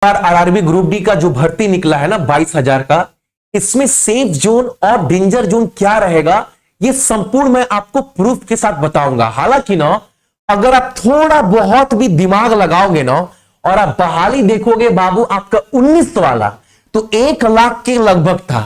RRB group D का जो भर्ती निकला है ना 22,000 का, इसमें सेफ जोन और डेंजर जोन क्या रहेगा ये संपूर्ण मैं आपको प्रूफ के साथ बताऊंगा। हालांकि ना अगर आप थोड़ा बहुत भी दिमाग लगाओगे ना और आप बहाली देखोगे बाबू, आपका 19 वाला तो 1 लाख के लगभग था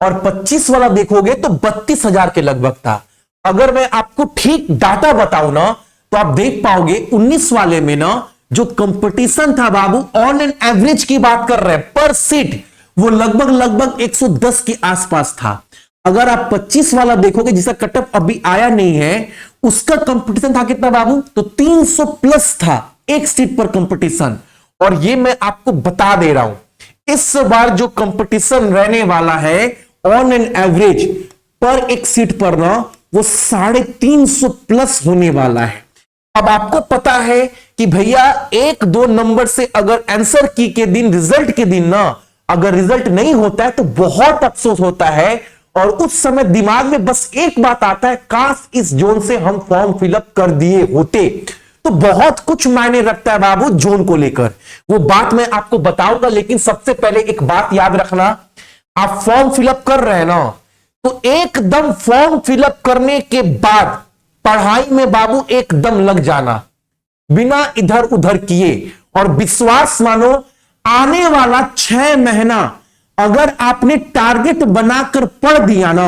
और 25 वाला देखोगे तो 32,000 के लगभग था। अगर मैं आपको ठीक डाटा बताऊं ना तो आप देख पाओगे 19 वाले में ना जो कंपटीशन था बाबू, ऑन एन एवरेज की बात कर रहे हैं पर सीट, वो लगभग 110 के आसपास था। अगर आप 25 वाला देखोगे जिसका कटअप अभी आया नहीं है, उसका कंपटीशन था कितना बाबू, तो 300 प्लस था एक सीट पर कंपटीशन। और ये मैं आपको बता दे रहा हूं इस बार जो कंपटीशन रहने वाला है ऑन एन एवरेज पर एक सीट पर ना वो 350 प्लस होने वाला है। अब आपको पता है कि भैया 1-2 नंबर से अगर आंसर की के दिन, रिजल्ट के दिन ना अगर रिजल्ट नहीं होता है तो बहुत अफसोस होता है और उस समय दिमाग में बस एक बात आता है, काश इस जोन से हम फॉर्म फिलअप कर दिए होते। तो बहुत कुछ मायने रखता है बाबू जोन को लेकर, वो बात मैं आपको बताऊंगा। लेकिन सबसे पहले एक बात याद रखना, आप फॉर्म फिलअप कर रहे हैं ना तो एकदम फॉर्म फिलअप करने के बाद पढ़ाई में बाबू एकदम लग जाना बिना इधर उधर किए। और विश्वास मानो आने वाला 6 महीना अगर आपने टारगेट बनाकर पढ़ दिया ना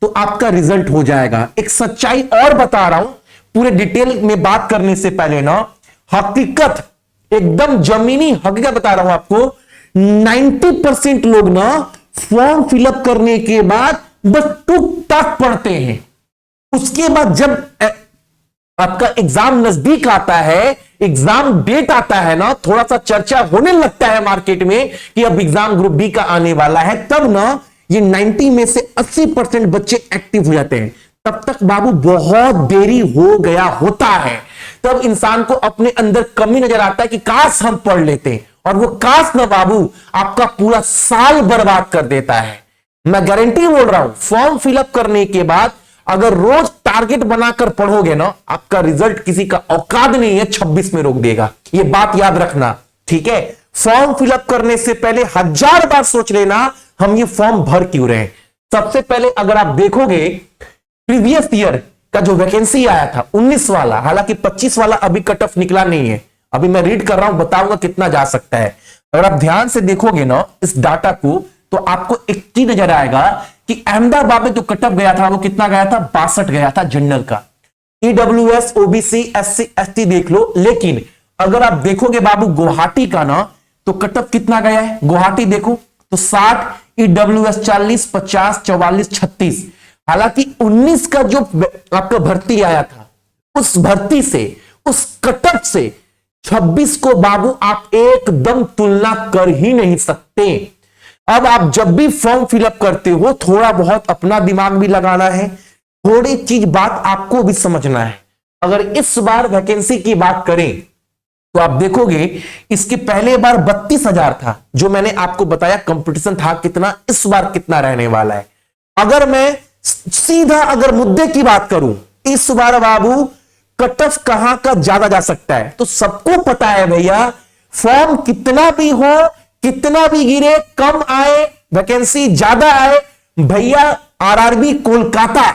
तो आपका रिजल्ट हो जाएगा। एक सच्चाई और बता रहा हूं पूरे डिटेल में बात करने से पहले ना, हकीकत एकदम जमीनी हकीकत बता रहा हूं आपको। 90% लोग ना फॉर्म फिलअप करने के बाद बस टुक टाक पढ़ते हैं, उसके बाद जब आपका एग्जाम नजदीक आता है, एग्जाम डेट आता है ना, थोड़ा सा चर्चा होने लगता है मार्केट में कि अब एग्जाम ग्रुप बी का आने वाला है, तब ना ये 90 में से 80% बच्चे एक्टिव हो जाते हैं। तब तक बाबू बहुत देरी हो गया होता है। तब इंसान को अपने अंदर कमी नजर आता है कि काश हम पढ़ लेते, और वो काश ना बाबू आपका पूरा साल बर्बाद कर देता है। मैं गारंटी बोल रहा हूं, फॉर्म फिलअप करने के बाद अगर रोज टारगेट बनाकर पढ़ोगे ना, आपका रिजल्ट किसी का औकात नहीं है 26 में रोक देगा। ये बात याद रखना, ठीक है। फॉर्म फिलअप करने से पहले 1000 बार सोच लेना हम ये फॉर्म भर क्यों रहे हैं। सबसे पहले अगर आप देखोगे प्रीवियस ईयर का जो वैकेंसी आया था 19 वाला, हालांकि 25 वाला अभी कट ऑफ निकला नहीं है, अभी मैं रीड कर रहा हूं, बताऊंगा कितना जा सकता है। अगर आप ध्यान से देखोगे ना इस डाटा को तो आपको एक चीज नजर आएगा कि अहमदाबाद में जो कटअप गया था वो कितना गया था, 62 गया था जनरल का। ईडब्ल्यूएस, ओबीसी, एससी, एसटी देख लो। लेकिन अगर आप देखोगे बाबू गुवाहाटी का ना तो कटअप कितना गया है, गुवाहाटी देखो तो 60, ईडब्ल्यूएस 40, 50, 44, 36। हालांकि 19 का जो आपका भर्ती आया था उस भर्ती से, उस कटअप से 26 को बाबू आप एकदम तुलना कर ही नहीं सकते। अब आप जब भी फॉर्म फिलअप करते हो थोड़ा बहुत अपना दिमाग भी लगाना है, थोड़ी चीज बात आपको भी समझना है। अगर इस बार वैकेंसी की बात करें तो आप देखोगे इसके पहले बार 32,000 था, जो मैंने आपको बताया कंपटीशन था कितना, इस बार कितना रहने वाला है। अगर मैं सीधा अगर मुद्दे की बात करूं, इस बार बाबू कट ऑफ कहां का ज्यादा जा सकता है, तो सबको पता है भैया फॉर्म कितना भी हो, कितना भी गिरे, कम आए, वैकेंसी ज्यादा आए, भैया आरआरबी कोलकाता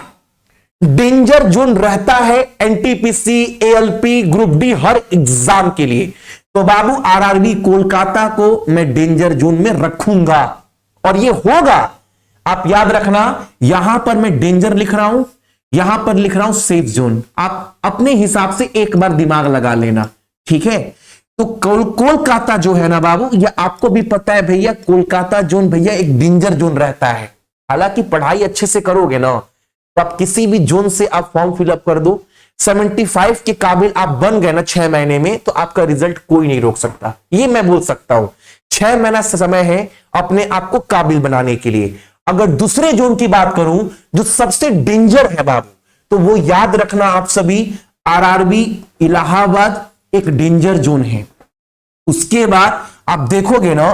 डेंजर जोन रहता है एनटीपीसी, एएलपी, ग्रुप डी हर एग्जाम के लिए। तो बाबू आरआरबी कोलकाता को मैं डेंजर जोन में रखूंगा और ये होगा। आप याद रखना, यहां पर मैं डेंजर लिख रहा हूं, यहां पर लिख रहा हूं सेफ जोन। आप अपने हिसाब से एक बार दिमाग लगा लेना, ठीक है। तो कोलकाता जो है ना बाबू, ये आपको भी पता है भैया, कोलकाता जोन भैया एक डेंजर जोन रहता है। हालांकि पढ़ाई अच्छे से करोगे ना तो आप किसी भी जोन से आप फॉर्म फिलअप कर दो, 75 के काबिल आप बन गए ना 6 महीने में, तो आपका रिजल्ट कोई नहीं रोक सकता। ये मैं बोल सकता हूं, 6 महीना समय है अपने आप को काबिल बनाने के लिए। अगर दूसरे जोन की बात करूं जो सबसे डेंजर है बाबू, तो वो याद रखना आप सभी, आरआरबी इलाहाबाद एक डेंजर जोन है। उसके बाद आप देखोगे ना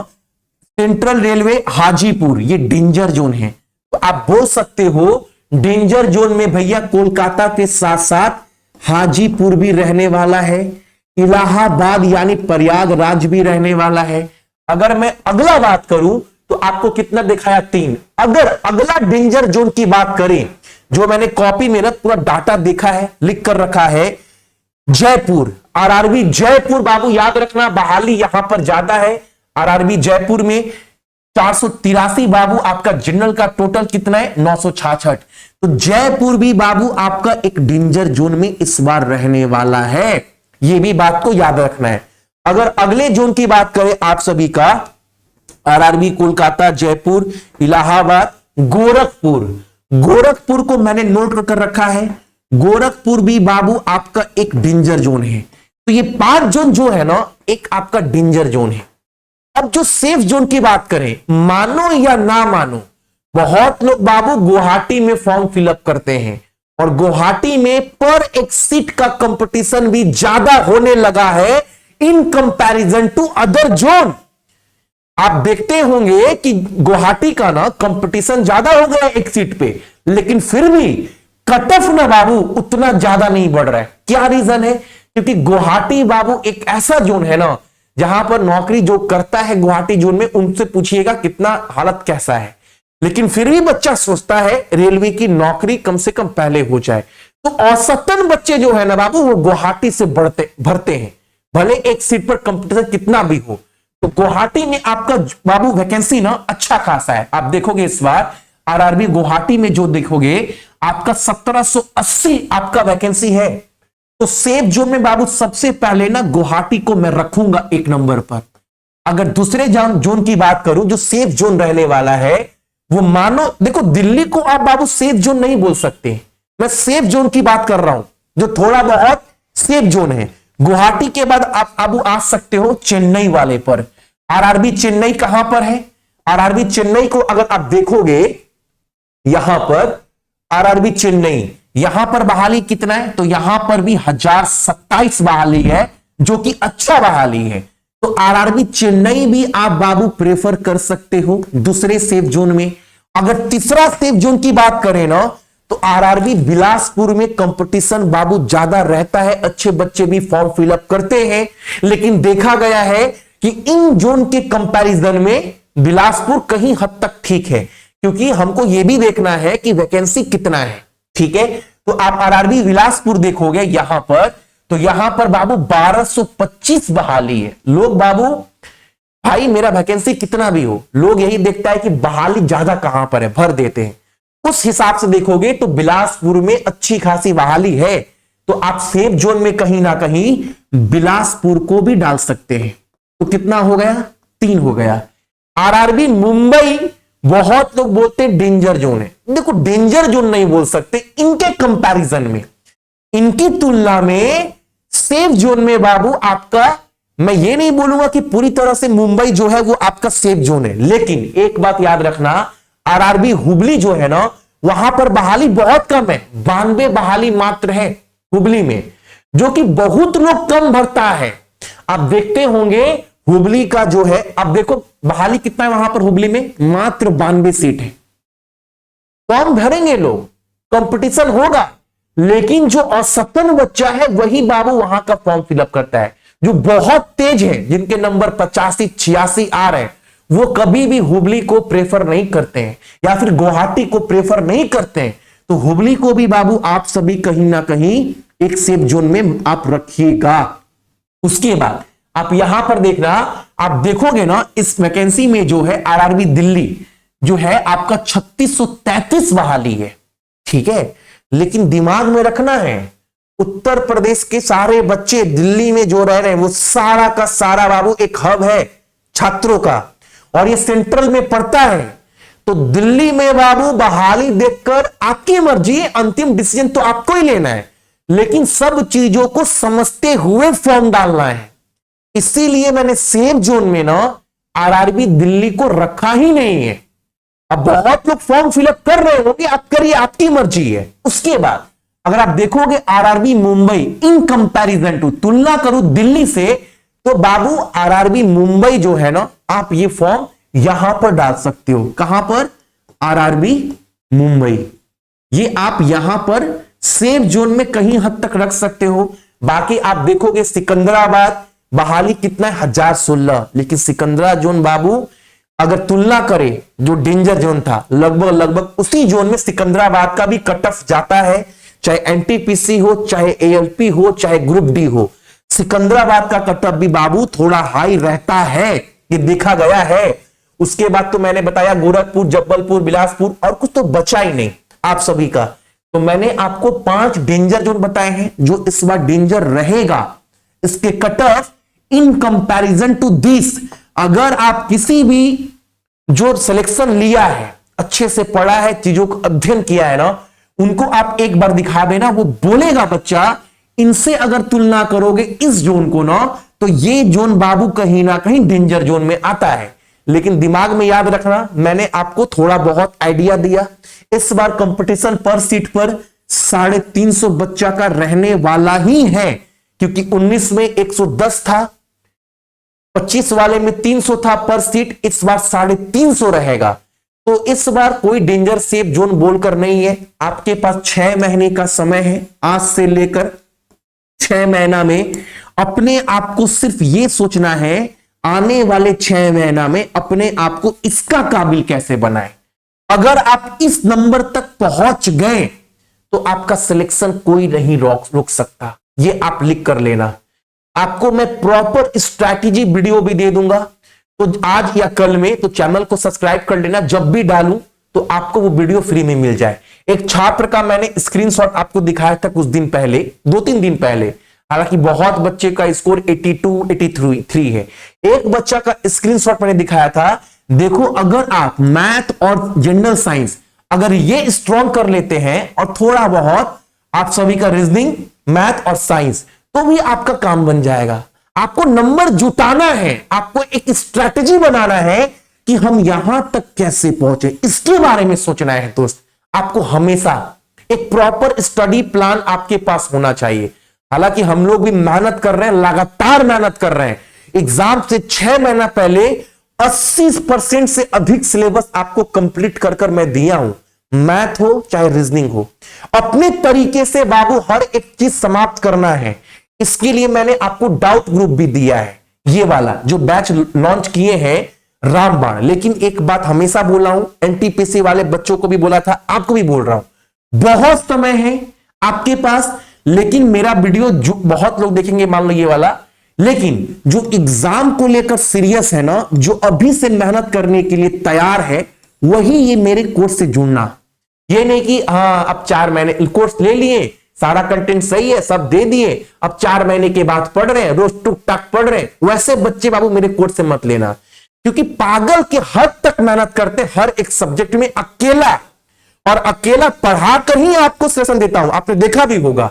सेंट्रल रेलवे हाजीपुर, ये डेंजर जोन है। तो आप बोल सकते हो डेंजर जोन में भैया कोलकाता के साथ साथ हाजीपुर भी रहने वाला है, इलाहाबाद यानी प्रयागराज भी रहने वाला है। अगर मैं अगला बात करूं तो आपको कितना दिखाया 3। अगर अगला डेंजर जोन की बात करें, जो मैंने कॉपी में ना पूरा डाटा देखा है, लिख कर रखा है, जयपुर, आरआरबी जयपुर बाबू याद रखना, बहाली यहां पर ज्यादा है। आरआरबी जयपुर में 483 बाबू, आपका जनरल का टोटल कितना है 966। तो जयपुर भी बाबू आपका एक डेंजर जोन में इस बार रहने वाला है, यह भी बात को याद रखना है। अगर अगले जोन की बात करें आप सभी का, आरआरबी कोलकाता, जयपुर, इलाहाबाद, गोरखपुर, गोरखपुर को मैंने नोट कर रखा है, गोरखपुर भी बाबू आपका एक डेंजर जोन है। तो ये 5 जोन जो है ना एक आपका डेंजर जोन है। अब जो सेफ जोन की बात करें, मानो या ना मानो, बहुत लोग बाबू गुवाहाटी में फॉर्म फिलअप करते हैं और गुवाहाटी में पर एक सीट का कंपटीशन भी ज्यादा होने लगा है in comparison to other zone. आप देखते होंगे कि गुवाहाटी का ना कंपटीशन ज्यादा हो गया एक सीट पे, लेकिन फिर भी कट ऑफ ना बाबू उतना ज्यादा नहीं बढ़ रहा है। क्या रीजन है? क्योंकि गुवाहाटी बाबू एक ऐसा जोन है ना जहां पर नौकरी जो करता है गुवाहाटी जोन में, उनसे पूछिएगा कितना हालत कैसा है, लेकिन फिर भी बच्चा सोचता है रेलवे की नौकरी कम से कम पहले हो जाए। तो औसतन बच्चे जो है ना बाबू वो गुवाहाटी से भरते हैं, भले एक सीट पर कंपटीशन कितना भी हो। तो गुवाहाटी में आपका बाबू वैकेंसी ना अच्छा खासा है। आप देखोगे इस बार आरआरबी गुवाहाटी में जो देखोगे आपका 1780 आपका वैकेंसी है। तो सेफ जोन में बाबू सबसे पहले ना गुवाहाटी को मैं रखूंगा 1 नंबर पर। अगर दूसरे जोन की बात करूं जो सेफ जोन रहने वाला है, वो मानो देखो दिल्ली को आप बाबू सेफ जोन नहीं बोल सकते, मैं सेफ जोन की बात कर रहा हूं जो थोड़ा बहुत सेफ जोन है। गुवाहाटी के बाद आप बाबू आ सकते हो चेन्नई वाले पर। आरआरबी चेन्नई कहां पर है? आरआरबी चेन्नई को अगर आप देखोगे यहां पर आरआरबी चेन्नई, यहां पर बहाली कितना है? तो यहां पर भी 1027 बहाली है, जो कि अच्छा बहाली है। तो आरआरबी चेन्नई भी आप बाबू प्रेफर कर सकते हो दूसरे सेफ जोन में। अगर तीसरा सेफ जोन की बात करें ना तो आरआरबी बिलासपुर में कंपटीशन बाबू ज्यादा रहता है, अच्छे बच्चे भी फॉर्म फिलअप करते हैं, लेकिन देखा गया है कि इन जोन के कंपैरिजन में बिलासपुर कहीं हद तक ठीक है, क्योंकि हमको यह भी देखना है कि वैकेंसी कितना है। ठीक है, तो आप आरआरबी बिलासपुर देखोगे यहां पर, तो यहां पर बाबू 1225 बहाली है। लोग बाबू भाई मेरा वैकेंसी कितना भी हो, लोग यही देखता है कि बहाली ज्यादा कहां पर है, भर देते हैं। उस हिसाब से देखोगे तो बिलासपुर में अच्छी खासी बहाली है, तो आप सेफ जोन में कहीं ना कहीं बिलासपुर को भी डाल सकते हैं। तो कितना हो गया? 3 हो गया। आरआरबी मुंबई बहुत लोग बोलते हैं डेंजर जोन है। देखो डेंजर जोन नहीं बोल सकते, इनके कंपैरिजन में, इनकी तुलना में सेफ जोन में बाबू आपका, मैं ये नहीं बोलूंगा कि पूरी तरह से मुंबई जो है वो आपका सेफ जोन है, लेकिन एक बात याद रखना, आरआरबी हुबली जो है ना वहां पर बहाली बहुत कम है, 92 बहाली मात्र है हुबली में, जो कि बहुत लोग कम भरता है। आप देखते होंगे हुबली का जो है, अब देखो बहाली कितना है वहां पर हुबली में, मात्र 92 सीट है। फॉर्म भरेंगे लोग, कंपटीशन होगा, लेकिन जो औसतन बच्चा है वही बाबू वहां का फॉर्म फिलअप करता है। जो बहुत तेज है, जिनके नंबर 85 86 आ रहे हैं, वो कभी भी हुबली को प्रेफर नहीं करते हैं या फिर गुवाहाटी को प्रेफर नहीं करते हैं। तो हुबली को भी बाबू आप सभी कहीं ना कहीं एक सेफ जोन में आप रखिएगा। उसके बाद आप यहां पर देखना, आप देखोगे ना इस वैकेंसी में जो है आरआरबी दिल्ली जो है आपका 3633 बहाली है। ठीक है, लेकिन दिमाग में रखना है उत्तर प्रदेश के सारे बच्चे दिल्ली में जो रह रहे हैं वो सारा का सारा बाबू एक हब है छात्रों का, और ये सेंट्रल में पड़ता है। तो दिल्ली में बाबू बहाली देखकर आपकी मर्जी, अंतिम डिसीजन तो आपको ही लेना है, लेकिन सब चीजों को समझते हुए फॉर्म डालना है। इसीलिए मैंने सेफ जोन में ना आरआरबी दिल्ली को रखा ही नहीं है। अब बहुत लोग फॉर्म फिलअप कर रहे होंगे, आप करिए, आपकी मर्जी है। उसके बाद अगर आप देखोगे RRB Mumbai in comparison to, तुलना करूं दिल्ली से, तो बाबू आरआरबी मुंबई जो है ना आप ये फॉर्म यहां पर डाल सकते हो। कहां पर? आरआरबी मुंबई, ये आप यहां पर सेफ जोन में कहीं हद तक रख सकते हो। बाकी आप देखोगे सिकंदराबाद, बहाली कितना है 1016, लेकिन सिकंदरा जोन बाबू अगर तुलना करें जो डेंजर जोन था लगभग लगभग उसी जोन में सिकंदराबाद का भी कट ऑफ जाता है, चाहे एनटीपीसी हो, चाहे एएलपी हो, चाहे ग्रुप डी हो। सिकंदराबाद का कट ऑफ भी बाबू थोड़ा हाई रहता है, ये देखा गया है। उसके बाद तो मैंने बताया गोरखपुर, जबलपुर, बिलासपुर और कुछ तो बचा ही नहीं आप सभी का। तो मैंने आपको 5 डेंजर जोन बताए हैं जो इस बार डेंजर रहेगा। इसके cut off in comparison to this, अगर आप किसी भी जो सिलेक्शन लिया है, अच्छे से पढ़ा है, चीजों को अध्ययन किया है ना, उनको आप एक बार दिखा देना, वो बोलेगा बच्चा इनसे अगर तुलना करोगे इस जोन को ना, तो ये जोन बाबू कहीं ना कहीं डेंजर जोन में आता है। लेकिन दिमाग में याद रखना, मैंने आपको थोड़ा बहुत आइडिया दिया। इस बार कंपटीशन पर सीट पर 350 बच्चा का रहने वाला ही है, क्योंकि 19 में 110 था, 25 वाले में 300 था पर सीट, इस बार 350 रहेगा। तो इस बार कोई डेंजर सेफ जोन बोलकर नहीं है। आपके पास 6 महीने का समय है, आज से लेकर 6 महीना में अपने आप को सिर्फ यह सोचना है, आने वाले 6 महीना में अपने आप को इसका काबिल कैसे बनाए। अगर आप इस नंबर तक पहुंच गए तो आपका सिलेक्शन कोई नहीं रोक सकता, ये आप लिख कर लेना। आपको मैं प्रॉपर स्ट्रैटेजी वीडियो भी दे दूंगा, तो आज या कल में तो चैनल को सब्सक्राइब कर लेना, जब भी डालूं तो आपको वो वीडियो फ्री में मिल जाए। एक छात्र का मैंने स्क्रीनशॉट आपको दिखाया था कुछ दिन पहले, 2-3 दिन पहले, हालांकि बहुत बच्चे का स्कोर 82, 83 है। एक बच्चा का स्क्रीनशॉट मैंने दिखाया था, देखो अगर आप मैथ और जनरल साइंस अगर ये स्ट्रॉन्ग कर लेते हैं और थोड़ा बहुत आप सभी का रीजनिंग, मैथ और साइंस, तो भी आपका काम बन जाएगा। आपको नंबर जुटाना है, आपको एक स्ट्रैटेजी बनाना है कि हम यहां तक कैसे पहुंचे, इसके बारे में सोचना है दोस्त। आपको हमेशा एक प्रॉपर स्टडी प्लान आपके पास होना चाहिए। हालांकि हम लोग भी मेहनत कर रहे हैं, लगातार मेहनत कर रहे हैं। एग्जाम से 6 महीना पहले 80% से अधिक सिलेबस आपको कंप्लीट कर कर मैं दिया हूं, मैथ हो चाहे रीजनिंग हो। अपने तरीके से बाबू हर एक चीज समाप्त करना है। इसके लिए मैंने आपको डाउट ग्रुप भी दिया है, ये वाला जो बैच लॉन्च किए हैं रामबाण। लेकिन एक बात हमेशा बोला हूं, एनटीपीसी वाले बच्चों को भी बोला था, आपको भी बोल रहा हूं, बहुत समय है आपके पास, लेकिन मेरा वीडियो जो बहुत लोग देखेंगे, मान लो ये वाला, लेकिन जो एग्जाम को लेकर सीरियस है ना, जो अभी से मेहनत करने के लिए तैयार है, वही ये मेरे कोर्स से जुड़ना। ये नहीं कि हाँ अब 4 महीने कोर्स ले लिए, सारा कंटेंट सही है, सब दे दिए, अब 4 महीने के बाद पढ़ रहे हैं, रोज टुक टाक पढ़ रहे हैं, वैसे बच्चे बाबू मेरे कोर्स से मत लेना। क्योंकि पागल के हद तक मेहनत करते हर एक सब्जेक्ट में अकेला, और अकेला पढ़ाकर ही आपको सेशन देता हूं, आपने देखा भी होगा।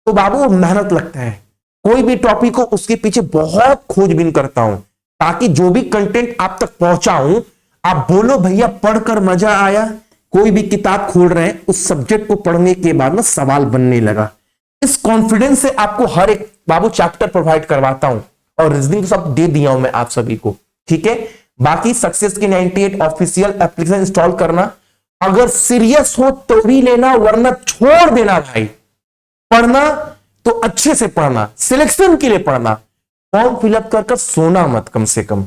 तो बाबू मेहनत लगता है, कोई भी टॉपिक को उसके पीछे बहुत खोजबीन करता हूं, ताकि जो भी कंटेंट आप तक पहुंचाऊं आप बोलो भैया पढ़कर मजा आया। कोई भी किताब खोल रहे हैं, उस सब्जेक्ट को पढ़ने के बाद ना सवाल बनने लगा। इस कॉन्फिडेंस से आपको हर एक बाबू चैप्टर प्रोवाइड करवाता हूं, और रीजनिंग सब दे दिया हूं मैं आप सभी को, ठीक है। बाकी सक्सेस की 98 ऑफिशियल एप्लीकेशन इंस्टॉल करना, अगर सीरियस हो तो भी लेना, वरना छोड़ देना भाई। पढ़ना तो अच्छे से पढ़ना, सिलेक्शन के लिए पढ़ना, फॉर्म फिलअप कर सोना मत कम से कम।